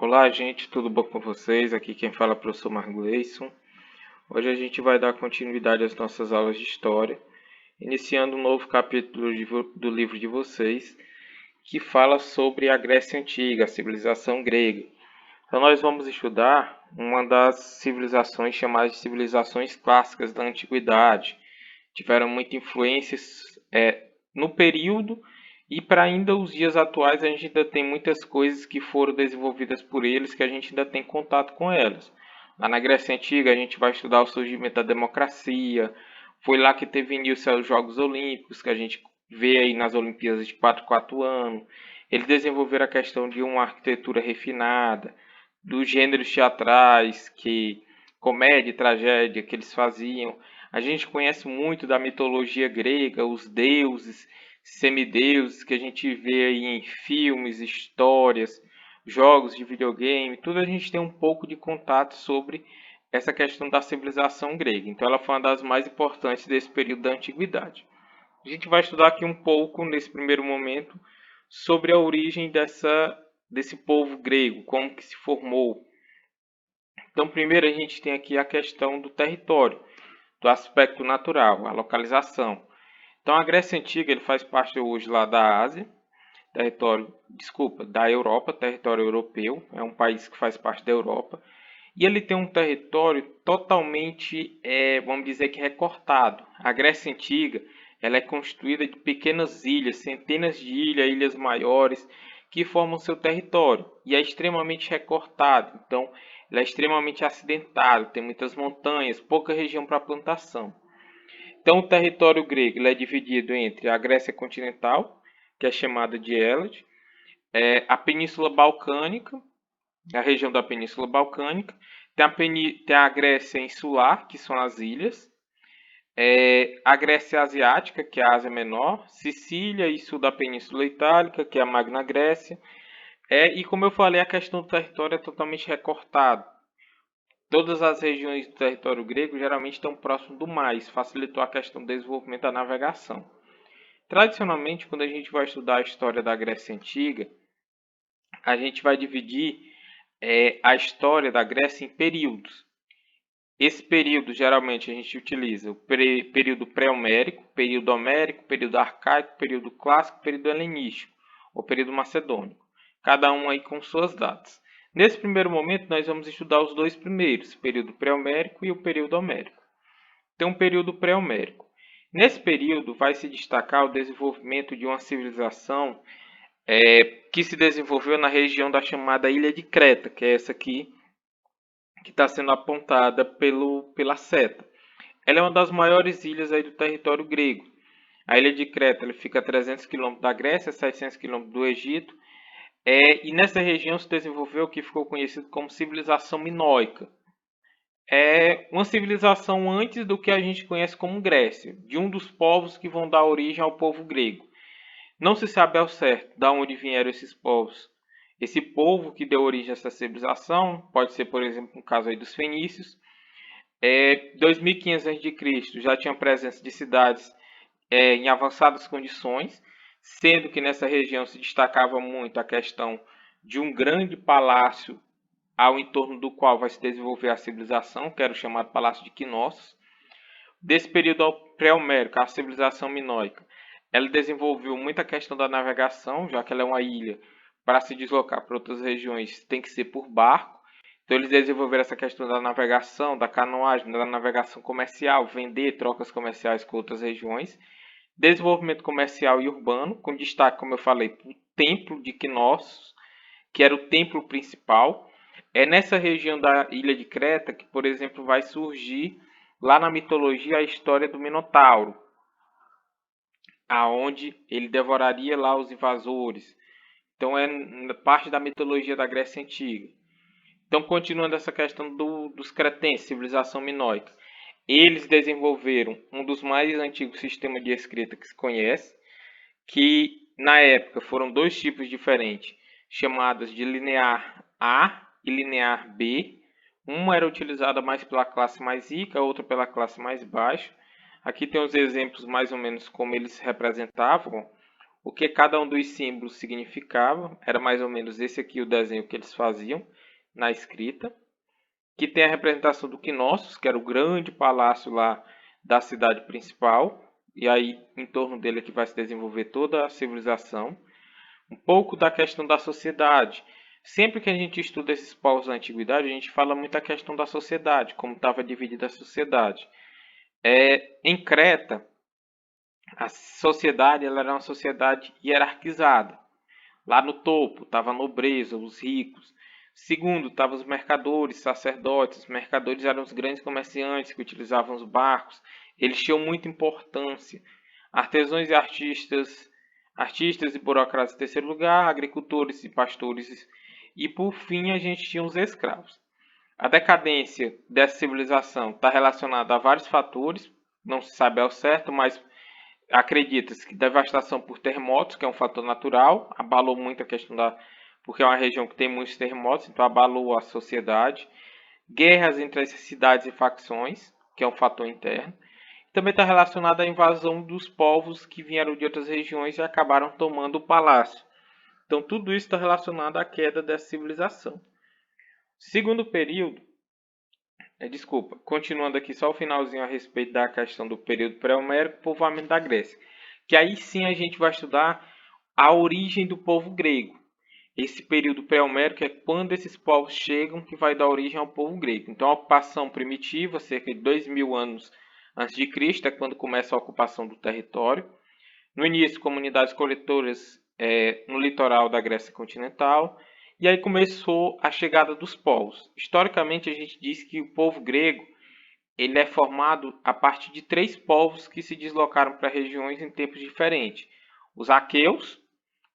Olá, gente, tudo bom com vocês? Aqui quem fala é o professor Margleison. Hoje a gente vai dar continuidade às nossas aulas de História, iniciando um novo capítulo do livro de vocês, que fala sobre a Grécia Antiga, a civilização grega. Então nós vamos estudar uma das civilizações chamadas de civilizações clássicas da Antiguidade. Tiveram muita influências no período e para ainda os dias atuais a gente ainda tem muitas coisas que foram desenvolvidas por eles que a gente ainda tem contato com elas. Lá na Grécia Antiga a gente vai estudar o surgimento da democracia, foi lá que teve início aos Jogos Olímpicos, que a gente vê aí nas Olimpíadas de 4 4 anos. Eles desenvolveram a questão de uma arquitetura refinada, dos gêneros teatrais, que comédia e tragédia que eles faziam. A gente conhece muito da mitologia grega, os deuses, semideuses que a gente vê aí em filmes, histórias, jogos de videogame, tudo a gente tem um pouco de contato sobre essa questão da civilização grega. Então ela foi uma das mais importantes desse período da antiguidade. A gente vai estudar aqui um pouco nesse primeiro momento sobre a origem desse povo grego, como que se formou. Então primeiro a gente tem aqui a questão do território, do aspecto natural, a localização. Então a Grécia Antiga ele faz parte hoje lá da Ásia, da Europa, território europeu, é um país que faz parte da Europa, e ele tem um território totalmente, vamos dizer que recortado. A Grécia Antiga ela é constituída de pequenas ilhas, centenas de ilhas, ilhas maiores, que formam seu território, e é extremamente recortado, então ele é extremamente acidentado, tem muitas montanhas, pouca região para plantação. Então, o território grego ele é dividido entre a Grécia continental, que é chamada de Hélade, a Península Balcânica, a região da Península Balcânica, tem a Grécia insular, que são as ilhas, a Grécia Asiática, que é a Ásia Menor, Sicília e sul da Península Itálica, que é a Magna Grécia, e como eu falei, a questão do território é totalmente recortado. Todas as regiões do território grego geralmente estão próximo do mar, isso facilitou a questão do desenvolvimento da navegação. Tradicionalmente, quando a gente vai estudar a história da Grécia Antiga, a gente vai dividir a história da Grécia em períodos. Esse período, geralmente, a gente utiliza o período pré-homérico, período homérico, período arcaico, período clássico, período helenístico, ou período macedônico. Cada um aí com suas datas. Nesse primeiro momento, nós vamos estudar os dois primeiros, o período pré-homérico e o período homérico. Tem um período pré-homérico. Nesse período, vai se destacar o desenvolvimento de uma civilização que se desenvolveu na região da chamada Ilha de Creta, que é essa aqui que está sendo apontada pela seta. Ela é uma das maiores ilhas aí do território grego. A Ilha de Creta ela fica a 300 km da Grécia, 700 km do Egito, e nessa região se desenvolveu o que ficou conhecido como civilização minoica. É uma civilização antes do que a gente conhece como Grécia, de um dos povos que vão dar origem ao povo grego. Não se sabe ao certo de onde vieram esses povos. Esse povo que deu origem a essa civilização pode ser, por exemplo, no caso aí dos fenícios. 2500 a.C. já tinha presença de cidades em avançadas condições, sendo que nessa região se destacava muito a questão de um grande palácio ao entorno do qual vai se desenvolver a civilização, que era o chamado Palácio de Knossos. Desse período pré-homérico, a civilização minoica, ela desenvolveu muita questão da navegação, já que ela é uma ilha, para se deslocar para outras regiões tem que ser por barco. Então eles desenvolveram essa questão da navegação, da canoagem, da navegação comercial, vender trocas comerciais com outras regiões. Desenvolvimento comercial e urbano, com destaque, como eu falei, para o Templo de Knossos, que era o templo principal. É nessa região da ilha de Creta que, por exemplo, vai surgir lá na mitologia a história do Minotauro, aonde ele devoraria lá os invasores. Então é parte da mitologia da Grécia Antiga. Então, continuando essa questão dos cretenses, civilização minoica. Eles desenvolveram um dos mais antigos sistemas de escrita que se conhece, que na época foram dois tipos diferentes, chamadas de linear A e linear B. Uma era utilizada mais pela classe mais rica, a outra pela classe mais baixa. Aqui tem os exemplos mais ou menos como eles representavam o que cada um dos símbolos significava. Era mais ou menos esse aqui o desenho que eles faziam na escrita. Que tem a representação do Knossos, que era o grande palácio lá da cidade principal. E aí, em torno dele é que vai se desenvolver toda a civilização. Um pouco da questão da sociedade. Sempre que a gente estuda esses povos da antiguidade, a gente fala muito da questão da sociedade, como estava dividida a sociedade. Em Creta, a sociedade ela era uma sociedade hierarquizada. Lá no topo estava a nobreza, os ricos. Segundo, estavam os mercadores, sacerdotes. Os mercadores eram os grandes comerciantes que utilizavam os barcos. Eles tinham muita importância. Artesãos e artistas e burocratas em terceiro lugar, agricultores e pastores. E por fim, a gente tinha os escravos. A decadência dessa civilização está relacionada a vários fatores, não se sabe ao certo, mas acredita-se que devastação por terremotos, que é um fator natural, abalou muito a questão da... porque é uma região que tem muitos terremotos, então abalou a sociedade. Guerras entre as cidades e facções, que é um fator interno. Também está relacionado à invasão dos povos que vieram de outras regiões e acabaram tomando o palácio. Então tudo isso está relacionado à queda dessa civilização. Segundo período, continuando aqui só o finalzinho a respeito da questão do período pré-homérico, povoamento da Grécia. Que aí sim a gente vai estudar a origem do povo grego. Esse período pré-homérico é quando esses povos chegam que vai dar origem ao povo grego. Então a ocupação primitiva, cerca de 2000 anos antes de Cristo, é quando começa a ocupação do território. No início, comunidades coletoras no litoral da Grécia continental. E aí começou a chegada dos povos. Historicamente, a gente diz que o povo grego ele é formado a partir de 3 povos que se deslocaram para regiões em tempos diferentes. Os aqueus,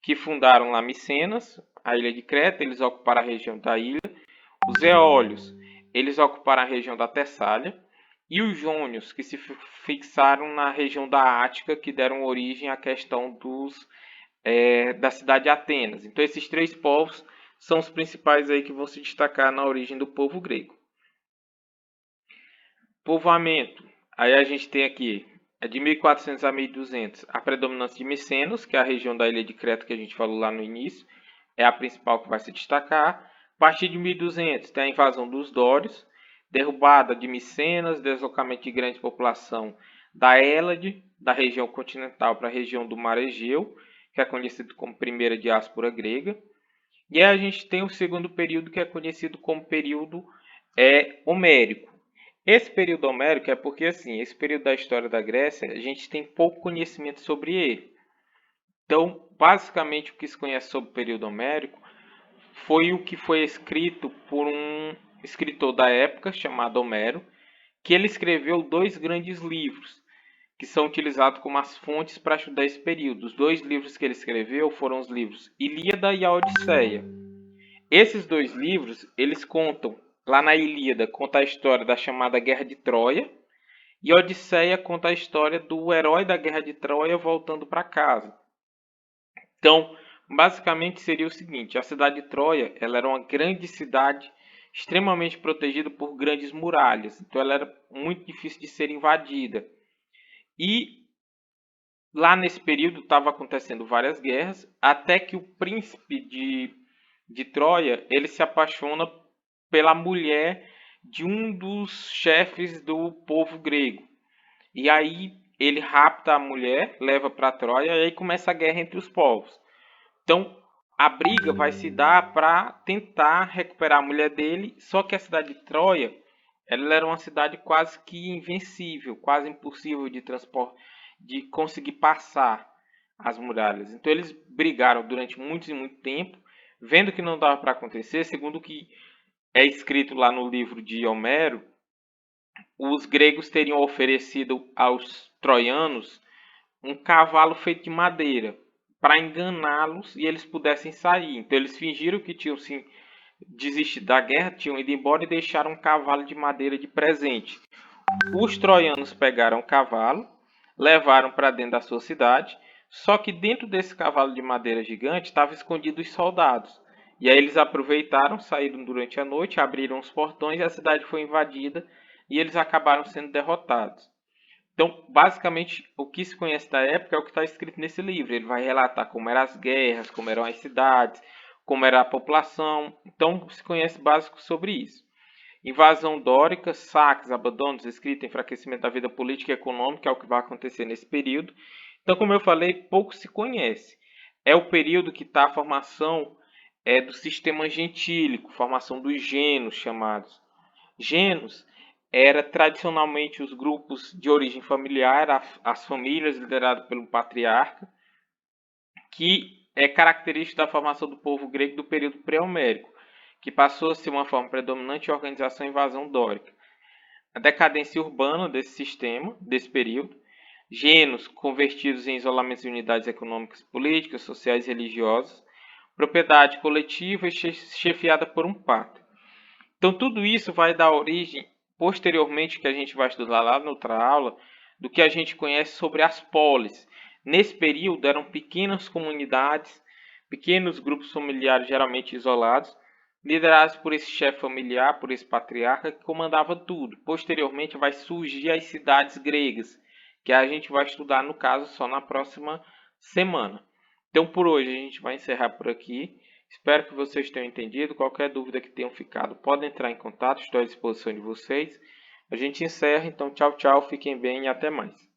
que fundaram lá Micenas, a ilha de Creta, eles ocuparam a região da ilha. Os eólios, eles ocuparam a região da Tessália. E os jônios, que se fixaram na região da Ática, que deram origem à questão da cidade de Atenas. Então esses 3 povos são os principais aí que vão se destacar na origem do povo grego. Povoamento. Aí a gente tem aqui, de 1400 a 1200, a predominância de Micenos, que é a região da ilha de Creta que a gente falou lá no início. É a principal que vai se destacar. A partir de 1200 tem a invasão dos dórios, derrubada de Micenas, deslocamento de grande população da Hélade, da região continental para a região do Mar Egeu, que é conhecido como primeira diáspora grega. E aí a gente tem o segundo período, que é conhecido como período homérico. Esse período homérico é porque, assim, esse período da história da Grécia, a gente tem pouco conhecimento sobre ele. Então, basicamente, o que se conhece sobre o período homérico foi o que foi escrito por um escritor da época, chamado Homero, que ele escreveu 2 grandes livros, que são utilizados como as fontes para estudar esse período. Os 2 livros que ele escreveu foram os livros Ilíada e a Odisseia. Esses 2 livros, eles contam, lá na Ilíada, conta a história da chamada Guerra de Troia, e a Odisseia conta a história do herói da Guerra de Troia voltando para casa. Então, basicamente seria o seguinte, a cidade de Troia, ela era uma grande cidade, extremamente protegida por grandes muralhas, então ela era muito difícil de ser invadida. E lá nesse período estava acontecendo várias guerras, até que o príncipe de Troia, ele se apaixona pela mulher de um dos chefes do povo grego. E aí ele rapta a mulher, leva para Troia e aí começa a guerra entre os povos. Então a briga vai se dar para tentar recuperar a mulher dele, só que a cidade de Troia, ela era uma cidade quase que invencível, quase impossível de transporte, de conseguir passar as muralhas. Então eles brigaram durante muito e muito tempo, vendo que não dava para acontecer, segundo o que é escrito lá no livro de Homero, os gregos teriam oferecido aos troianos um cavalo feito de madeira para enganá-los e eles pudessem sair. Então eles fingiram que tinham se desistido da guerra, tinham ido embora e deixaram um cavalo de madeira de presente. Os troianos pegaram o cavalo, levaram para dentro da sua cidade, só que dentro desse cavalo de madeira gigante estavam escondidos os soldados. E aí eles aproveitaram, saíram durante a noite, abriram os portões e a cidade foi invadida e eles acabaram sendo derrotados. Então, basicamente, o que se conhece da época é o que está escrito nesse livro. Ele vai relatar como eram as guerras, como eram as cidades, como era a população. Então, se conhece básico sobre isso. Invasão dórica, saques, abandonos, escrita, enfraquecimento da vida política e econômica é o que vai acontecer nesse período. Então, como eu falei, pouco se conhece. É o período que está a formação do sistema gentílico, formação dos genos chamados. Genos era tradicionalmente os grupos de origem familiar, as famílias lideradas pelo patriarca, que é característico da formação do povo grego do período pré-homérico, que passou a ser uma forma predominante de organização e invasão dórica. A decadência urbana desse sistema, desse período, genos convertidos em isolamentos de unidades econômicas, políticas, sociais e religiosas, propriedade coletiva e chefiada por um pátrio. Então, tudo isso vai dar origem, posteriormente, que a gente vai estudar lá na outra aula, do que a gente conhece sobre as polis. Nesse período, eram pequenas comunidades, pequenos grupos familiares, geralmente isolados, liderados por esse chefe familiar, por esse patriarca, que comandava tudo. Posteriormente, vai surgir as cidades gregas, que a gente vai estudar, no caso, só na próxima semana. Então, por hoje, a gente vai encerrar por aqui. Espero que vocês tenham entendido. Qualquer dúvida que tenham ficado, podem entrar em contato, estou à disposição de vocês. A gente encerra, então tchau, tchau, fiquem bem e até mais.